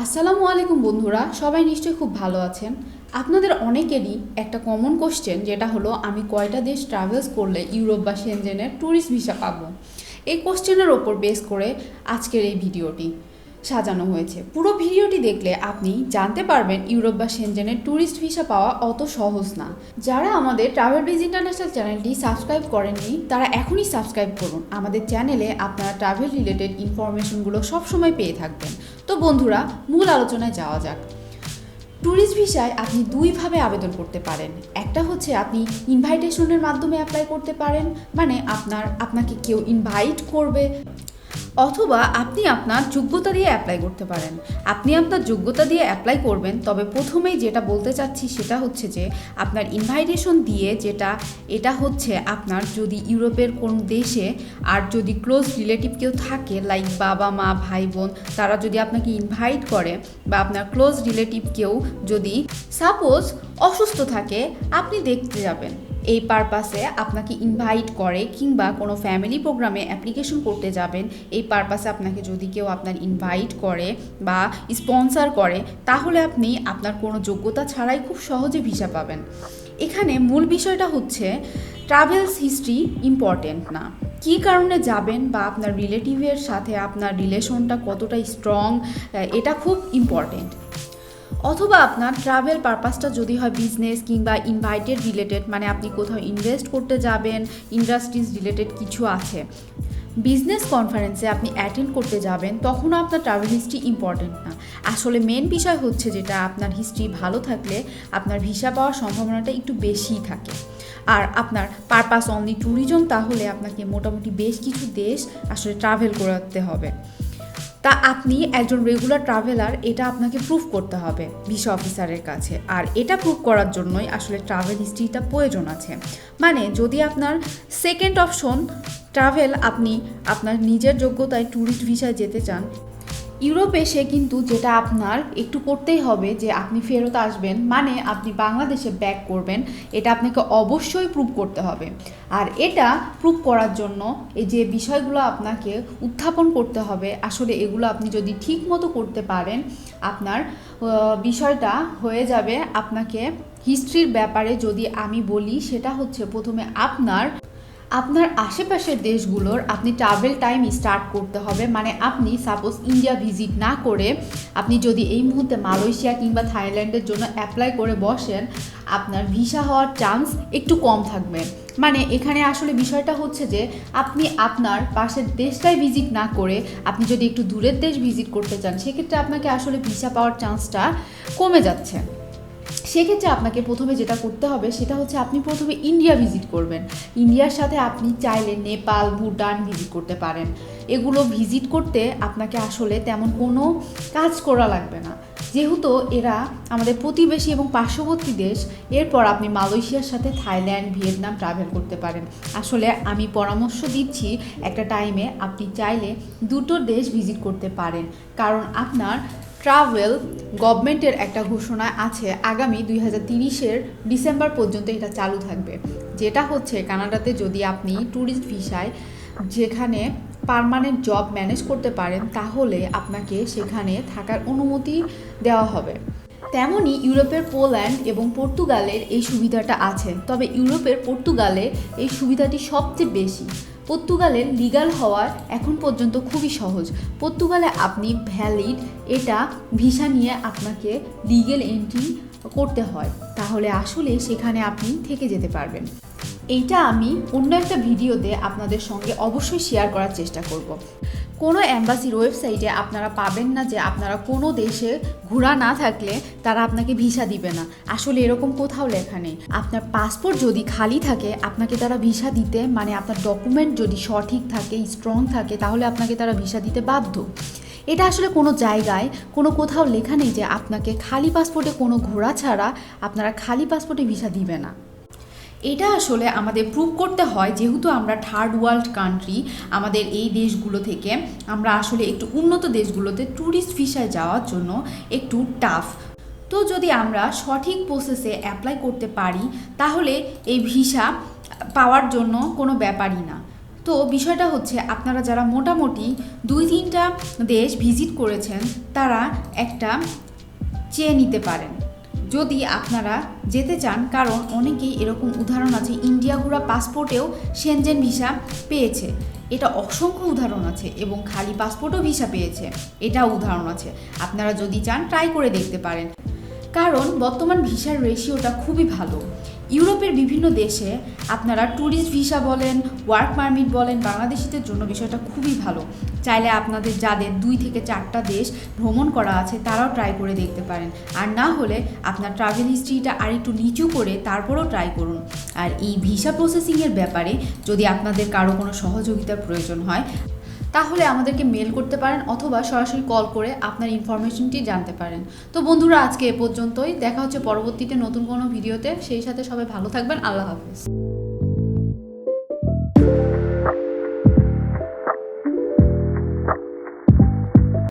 আসসালামু আলাইকুম বন্ধুরা, সবাই নিশ্চয়ই খুব ভালো আছেন। আপনাদের অনেকেরই একটা কমন কোশ্চেন, যেটা হলো আমি কয়টা দেশ ট্রাভেলস করলে ইউরোপ বা সেনজেনের ট্যুরিস্ট ভিসা পাবো। এই কোশ্চেনের ওপর বেস করে আজকের এই ভিডিওটি সাজানো হয়েছে। পুরো ভিডিওটি দেখলে আপনি জানতে পারবেন ইউরোপ বা সেনজেনের ট্যুরিস্ট ভিসা পাওয়া অত সহজ না। যারা আমাদের ট্রাভেল বিজ ইন্টারন্যাশনাল চ্যানেলটি সাবস্ক্রাইব করেননি তারা এখনই সাবস্ক্রাইব করুন। আমাদের চ্যানেলে আপনারা ট্রাভেল রিলেটেড ইনফরমেশনগুলো সবসময় পেয়ে থাকবেন। তো বন্ধুরা, মূল আলোচনায় যাওয়া যাক। ট্যুরিস্ট ভিসায় আপনি দুইভাবে আবেদন করতে পারেন। একটা হচ্ছে আপনি ইনভাইটেশনের মাধ্যমে অ্যাপ্লাই করতে পারেন, মানে আপনাকে কেউ ইনভাইট করবে, অথবা আপনি আপনার যোগ্যতা দিয়ে অ্যাপ্লাই করতে পারেন। আপনি আপনার যোগ্যতা দিয়ে অ্যাপ্লাই করবেন, তবে প্রথমেই যেটা বলতে চাচ্ছি সেটা হচ্ছে যে আপনার ইনভাইটেশন দিয়ে এটা হচ্ছে আপনার যদি ইউরোপের কোন দেশে আর যদি ক্লোজ রিলেটিভ কেউ থাকে, লাইক বাবা মা ভাই বোন, তারা যদি আপনাকে ইনভাইট করে, বা আপনার ক্লোজ রিলেটিভ কেউ যদি সাপোজ অসুস্থ থাকে, আপনি দেখতে যাবেন, এই পারপাসে আপনাকে ইনভাইট করে, কিংবা কোনো ফ্যামিলি প্রোগ্রামে অ্যাপ্লিকেশন করতে যাবেন, এই পারপাসে আপনাকে যদি কেউ আপনার ইনভাইট করে বা স্পন্সর করে, তাহলে আপনি আপনার কোনো যোগ্যতা ছাড়াই খুব সহজে ভিসা পাবেন। এখানে মূল বিষয়টা হচ্ছে ট্রাভেলস হিস্ট্রি ইম্পর্টেন্ট না, কী কারণে যাবেন বা আপনার রিলেটিভের সাথে আপনার রিলেশনটা কতটা স্ট্রং, এটা খুব ইম্পর্টেন্ট। অথবা আপনার ট্রাভেল পারপাসটা যদি হয় বিজনেস কিংবা ইনভাইটেড রিলেটেড, মানে আপনি কোথাও ইনভেস্ট করতে যাবেন, ইন্ডাস্ট্রিজ রিলেটেড কিছু আছে, বিজনেস কনফারেন্সে আপনি অ্যাটেন্ড করতে যাবেন, তখনও আপনার ট্রাভেল হিস্ট্রি ইম্পর্টেন্ট না। আসলে মেন বিষয় হচ্ছে যেটা আপনার হিস্ট্রি ভালো থাকলে আপনার ভিসা পাওয়ার সম্ভাবনাটা একটু বেশিই থাকে। আর আপনার পারপাস অনলি ট্যুরিজম, তাহলে আপনাকে মোটামুটি বেশ কিছু দেশ আসলে ট্রাভেল করাতে হবে। তা আপনি একজন রেগুলার ট্রাভেলার, এটা আপনাকে প্রুভ করতে হবে ভিসা অফিসারের কাছে। আর এটা প্রুভ করার জন্যই আসলে ট্রাভেল হিস্ট্রিটা প্রয়োজন আছে। মানে যদি আপনার সেকেন্ড অপশন ট্রাভেল, আপনি আপনার নিজের যোগ্যতায় ট্যুরিস্ট ভিসায় যেতে চান, ইউরোপে সে কিন্তু যেটা আপনার একটু করতেই হবে যে আপনি ফেরত আসবেন, মানে আপনি বাংলাদেশে ব্যাক করবেন, এটা আপনাকে অবশ্যই প্রুভ করতে হবে। আর এটা প্রুভ করার জন্য এই যে বিষয়গুলো আপনাকে উত্থাপন করতে হবে, আসলে এগুলো আপনি যদি ঠিক মতো করতে পারেন, আপনার বিষয়টা হয়ে যাবে। আপনাকে হিস্ট্রির ব্যাপারে যদি আমি বলি, সেটা হচ্ছে প্রথমে আপনার আশেপাশের দেশগুলোর আপনি ট্রাভেল টাইম স্টার্ট করতে হবে। মানে আপনি সাপোজ ইন্ডিয়া ভিজিট না করে আপনি যদি এই মুহূর্তে মালয়েশিয়া কিংবা থাইল্যান্ডের জন্য অ্যাপ্লাই করে বসেন, আপনার ভিসা হওয়ার চান্স একটু কম থাকবে। মানে এখানে আসলে বিষয়টা হচ্ছে যে আপনি আপনার পাশের দেশটাই ভিজিট না করে আপনি যদি একটু দূরের দেশ ভিজিট করতে চান, সেক্ষেত্রে আপনাকে আসলে ভিসা পাওয়ার চান্সটা কমে যাচ্ছে। সেক্ষেত্রে আপনাকে প্রথমে যেটা করতে হবে সেটা হচ্ছে আপনি প্রথমে ইন্ডিয়া ভিজিট করবেন। ইন্ডিয়ার সাথে আপনি চাইলে নেপাল, ভুটান ভিজিট করতে পারেন। এগুলো ভিজিট করতে আপনাকে আসলে তেমন কোনো কাজ করা লাগবে না, যেহেতু এরা আমাদের প্রতিবেশী এবং পার্শ্ববর্তী দেশ। এরপর আপনি মালয়েশিয়ার সাথে থাইল্যান্ড, ভিয়েতনাম ট্রাভেল করতে পারেন। আসলে আমি পরামর্শ দিচ্ছি, একটা টাইমে আপনি চাইলে দুটো দেশ ভিজিট করতে পারেন, কারণ আপনার ট্রাভেল গভর্নমেন্টের একটা ঘোষণা আছে, আগামী 2030 ডিসেম্বর পর্যন্ত এটা চালু থাকবে। যেটা হচ্ছে কানাডাতে যদি আপনি ট্যুরিস্ট ভিসায় যেখানে পার্মানেন্ট জব ম্যানেজ করতে পারেন, তাহলে আপনাকে সেখানে থাকার অনুমতি দেওয়া হবে। তেমনই ইউরোপের পোল্যান্ড এবং পর্তুগালের এই সুবিধাটা আছে, তবে ইউরোপের পর্তুগালে এই সুবিধাটি সবচেয়ে বেশি। পর্তুগালের লিগ্যাল হওয়ার এখন পর্যন্ত খুবই সহজ। পর্তুগালে আপনি ভ্যালিড এটা ভিসা নিয়ে আপনাকে লিগ্যাল এন্ট্রি করতে হয়, তাহলে আসলে সেখানে আপনি থেকে যেতে পারবেন। এইটা আমি অন্য একটা ভিডিওতে আপনাদের সঙ্গে অবশ্যই শেয়ার করার চেষ্টা করব। কোনো অ্যাম্বাসির ওয়েবসাইটে আপনারা পাবেন না যে আপনারা কোনো দেশে ঘোরা না থাকলে তারা আপনাকে ভিসা দিবে না। আসলে এরকম কোথাও লেখা নেই। আপনার পাসপোর্ট যদি খালি থাকে আপনাকে তারা ভিসা দিতে, মানে আপনার ডকুমেন্ট যদি সঠিক থাকে, স্ট্রং থাকে, তাহলে আপনাকে তারা ভিসা দিতে বাধ্য। এটা আসলে কোনো জায়গায় কোথাও লেখা নেই যে আপনাকে খালি পাসপোর্টে কোনো ঘোরা ছাড়া আপনারা খালি পাসপোর্টে ভিসা দিবে না। এটা আসলে আমাদের প্রুভ করতে হয়, যেহেতু আমরা থার্ড ওয়ার্ল্ড কান্ট্রি, আমাদের এই দেশগুলো থেকে আমরা আসলে একটু উন্নত দেশগুলোতে ট্যুরিস্ট ভিসায় যাওয়ার জন্য একটু টাফ। তো যদি আমরা সঠিক প্রসেসে অ্যাপ্লাই করতে পারি, তাহলে এই ভিসা পাওয়ার জন্য কোনো ব্যাপারই না। তো বিষয়টা হচ্ছে আপনারা যারা মোটামুটি 2-3টা দেশ ভিজিট করেছেন তারা একটা চেয়ে নিতে পারেন যদি আপনারা যেতে চান, কারণ অনেকেই এরকম উদাহরণ আছে ইন্ডিয়া ঘোরা পাসপোর্টেও সেনজেন ভিসা পেয়েছে। এটা অসংখ্য উদাহরণ আছে এবং খালি পাসপোর্টও ভিসা পেয়েছে, এটাও উদাহরণ আছে। আপনারা যদি চান ট্রাই করে দেখতে পারেন, কারণ বর্তমান ভিসার রেশিওটা খুবই ভালো। ইউরোপের বিভিন্ন দেশে আপনারা ট্যুরিস্ট ভিসা বলেন, ওয়ার্ক পারমিট বলেন, বাংলাদেশিদের জন্য বিষয়টা খুবই ভালো। চাইলে আপনাদের যাদের 2 থেকে 4টা দেশ ভ্রমণ করা আছে তারাও ট্রাই করে দেখতে পারেন, আর না হলে আপনার ট্রাভেল হিস্ট্রিটা আরেকটু নিচু করে তারপরেও ট্রাই করুন। আর এই ভিসা প্রসেসিংয়ের ব্যাপারে যদি আপনাদের কারো কোনো সহযোগিতার প্রয়োজন হয় তাহলে আমাদেরকে মেল করতে পারেন অথবা সরাসরি কল করে আপনার ইনফরমেশনটি জানতে পারেন। তো বন্ধুরা, আজকে এ পর্যন্তই। দেখা হচ্ছে পরবর্তীতে নতুন কোনো ভিডিওতে। সেই সাথে সবাই ভালো থাকবেন। আল্লাহ হাফেজ।